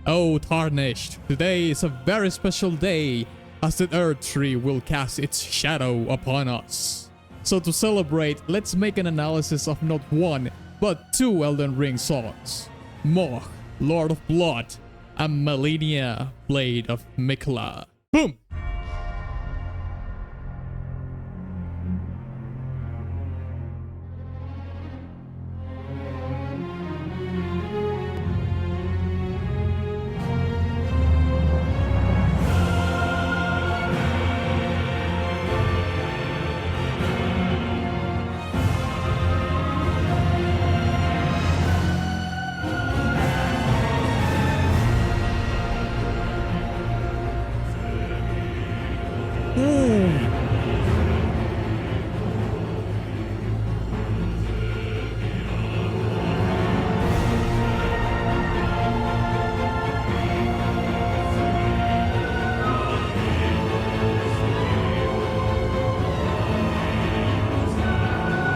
Oh, Tarnished, today is a very special day, as the Earth Tree will cast its shadow upon us. So to celebrate, let's make an analysis of not one, but two Elden Ring songs. Mogh, Lord of Blood, and Malenia, Blade of Mikla. Boom!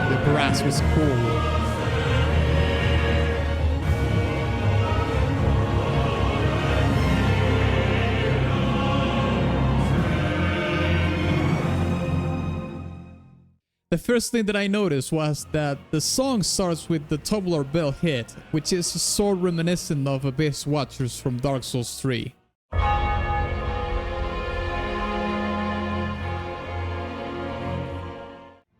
The grass was cool. The first thing that I noticed was that the song starts with the tubular bell hit, which is so reminiscent of Abyss Watchers from Dark Souls 3.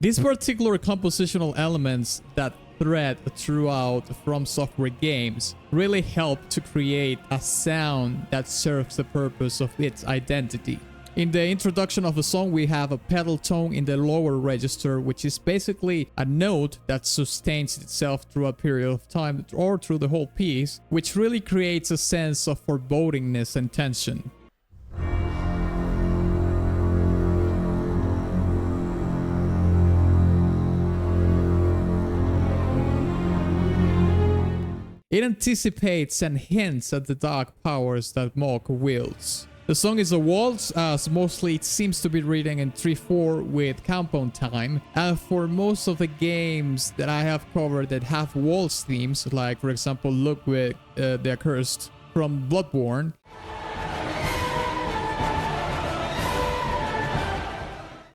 These particular compositional elements that thread throughout From Software games really help to create a sound that serves the purpose of its identity. In the introduction of the song, we have a pedal tone in the lower register, which is basically a note that sustains itself through a period of time or through the whole piece, which really creates a sense of forebodingness and tension. It anticipates and hints at the dark powers that Mogh wields. The song is a waltz, as mostly it seems to be written in 3/4 with compound time, and for most of the games that I have covered that have waltz themes, like for example Ludwig the Accursed from Bloodborne,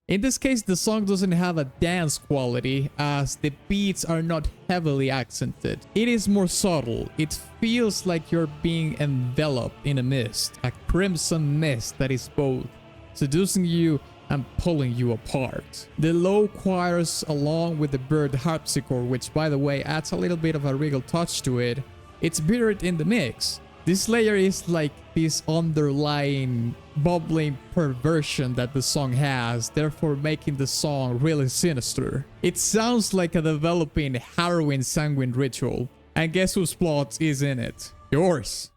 in this case, the song doesn't have a dance quality, as the beats are not heavily accented. It is more subtle. It feels like you're being enveloped in a mist, a crimson mist that is both seducing you and pulling you apart. The low choirs along with the bird harpsichord, which by the way adds a little bit of a regal touch to it, it's buried in the mix. This layer is like this underlying bubbling perversion that the song has, therefore making the song really sinister. It sounds like a developing harrowing sanguine ritual. And guess whose plot is in it? Yours.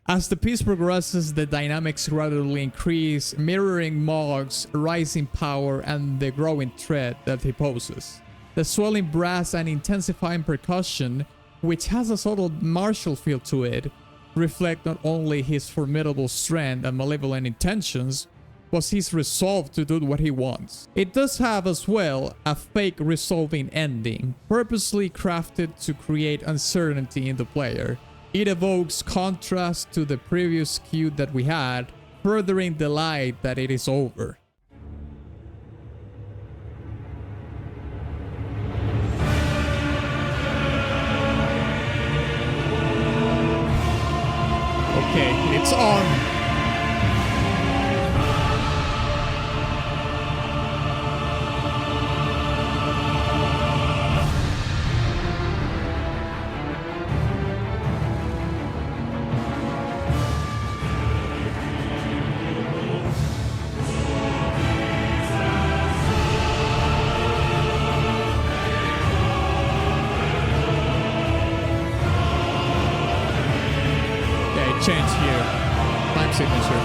As the piece progresses, the dynamics gradually increase, mirroring Mogh's rising power and the growing threat that he poses. The swelling brass and intensifying percussion, which has a subtle martial feel to it, reflect not only his formidable strength and malevolent intentions, but his resolve to do what he wants. It does have as well a fake resolving ending, purposely crafted to create uncertainty in the player. It evokes contrast to the previous cue that we had, furthering the light that it is over. Okay, it's on. track signature.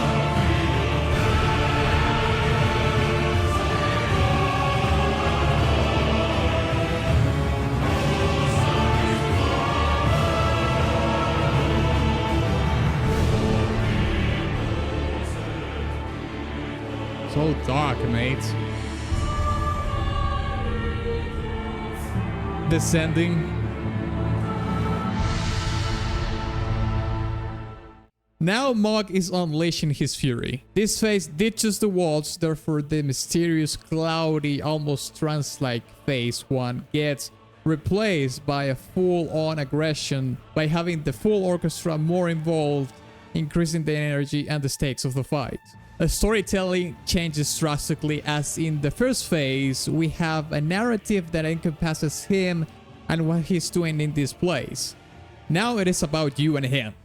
So dark, mate. Descending. Now Mogh is unleashing his fury. This phase ditches the walls, therefore the mysterious, cloudy, almost trance-like phase 1 gets replaced by a full-on aggression by having the full orchestra more involved, increasing the energy and the stakes of the fight. The storytelling changes drastically, as in the first phase, we have a narrative that encompasses him and what he's doing in this place. Now it is about you and him.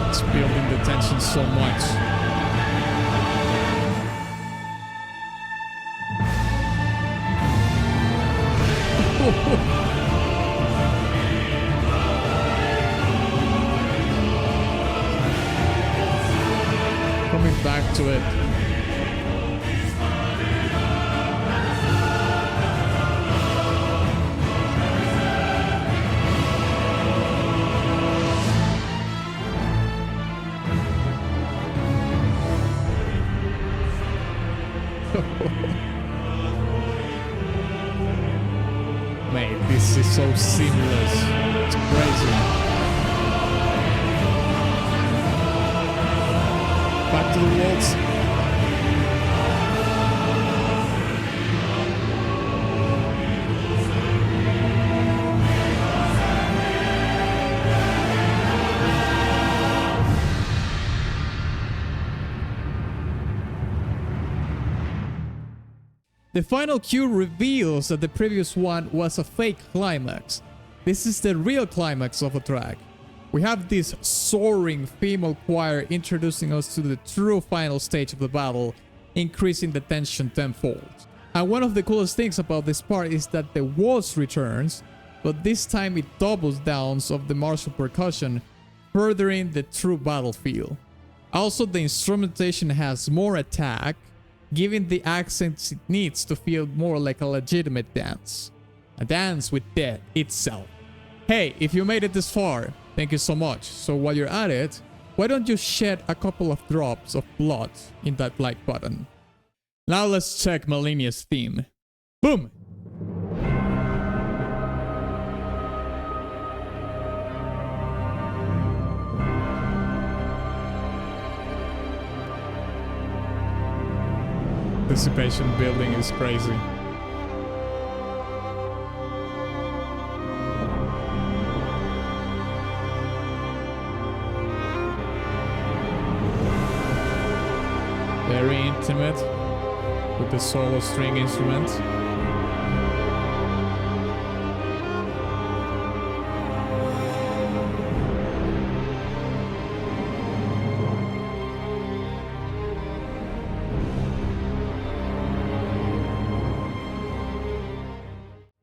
It's building the tension so much. Coming back to it. Mate, this is so seamless. It's crazy. Back to the walls. The final cue reveals that the previous one was a fake climax. This is the real climax of a track. We have this soaring female choir introducing us to the true final stage of the battle, increasing the tension tenfold. And one of the coolest things about this part is that the waltz returns, but this time it doubles downs of the martial percussion, furthering the true battle feel. Also, the instrumentation has more attack, giving the accents it needs to feel more like a legitimate dance. A dance with death itself. Hey, if you made it this far, thank you so much. So while you're at it, why don't you shed a couple of drops of blood in that like button. Now let's check Malenia's theme. Boom! Anticipation building is crazy. Very intimate with the solo string instrument.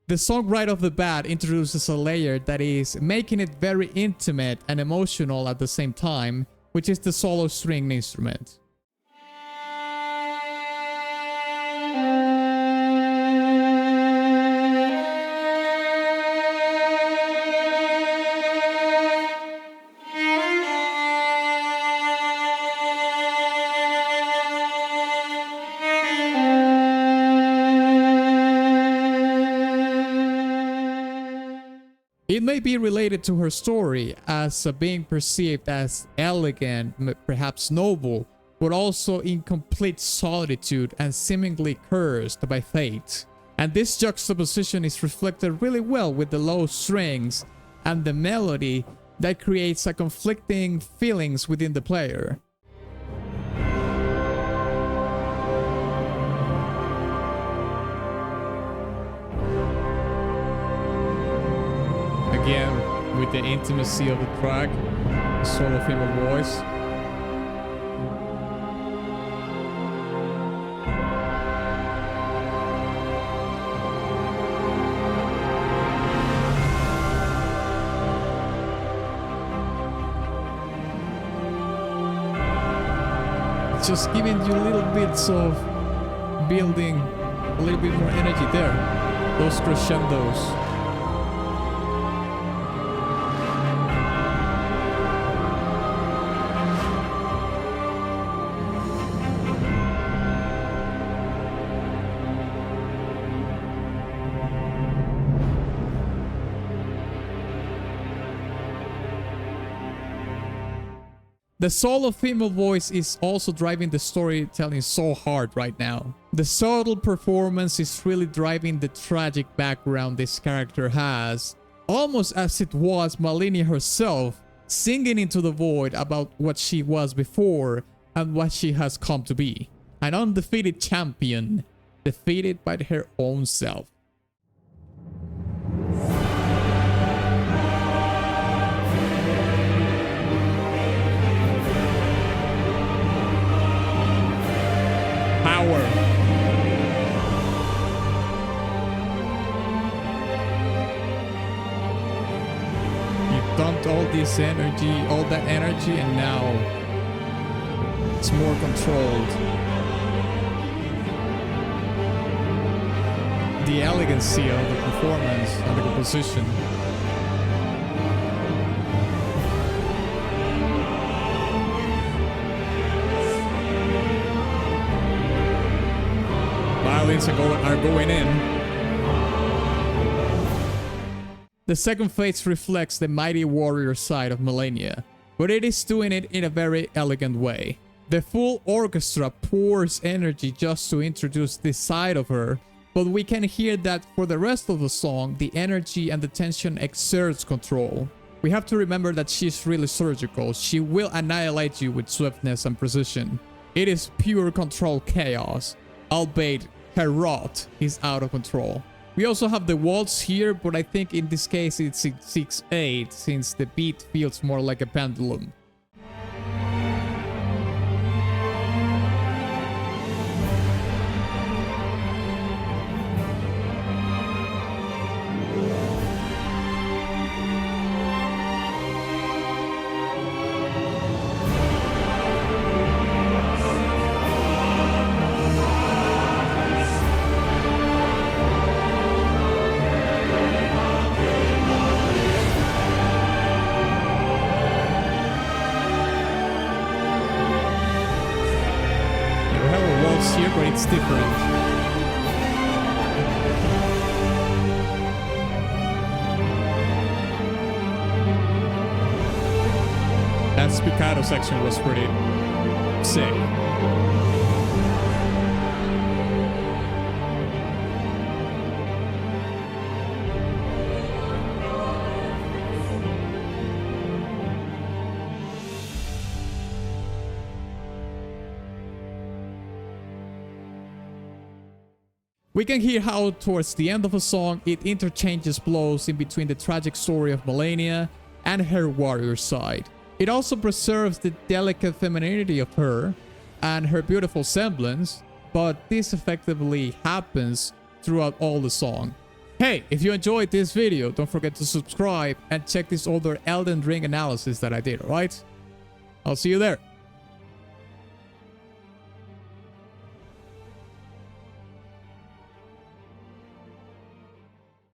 The song right off the bat introduces a layer that is making it very intimate and emotional at the same time, which is the solo string instrument. It may be related to her story as being perceived as elegant, perhaps noble, but also in complete solitude and seemingly cursed by fate. And this juxtaposition is reflected really well with the low strings and the melody that creates a conflicting feelings within the player. Again, with the intimacy of the track, the solo female voice. just giving you little bits of building a little bit more energy there. Those crescendos. The solo female voice is also driving the storytelling so hard right now. The subtle performance is really driving the tragic background this character has, almost as it was Malenia herself singing into the void about what she was before and what she has come to be. An undefeated champion, defeated by her own self. Power. You dumped all this energy, all that energy, and now it's more controlled. The elegancy of the performance and the composition. Violins are going in. The second phase reflects the mighty warrior side of Malenia, but it is doing it in a very elegant way. The full orchestra pours energy just to introduce this side of her, but we can hear that for the rest of the song, the energy and the tension exerts control. We have to remember that she's really surgical. She will annihilate you with swiftness and precision. It is pure control chaos, albeit her wrath is out of control. We also have the waltz here, but I think in this case it's 6/8 since the beat feels more like a pendulum. Here, but it's different. That spiccato section was pretty sick. We can hear how towards the end of a song it interchanges blows in between the tragic story of Malenia and her warrior side. It also preserves the delicate femininity of her and her beautiful semblance, but this effectively happens throughout all the song. Hey, if you enjoyed this video, don't forget to subscribe and check this other Elden Ring analysis that I did, alright? I'll see you there.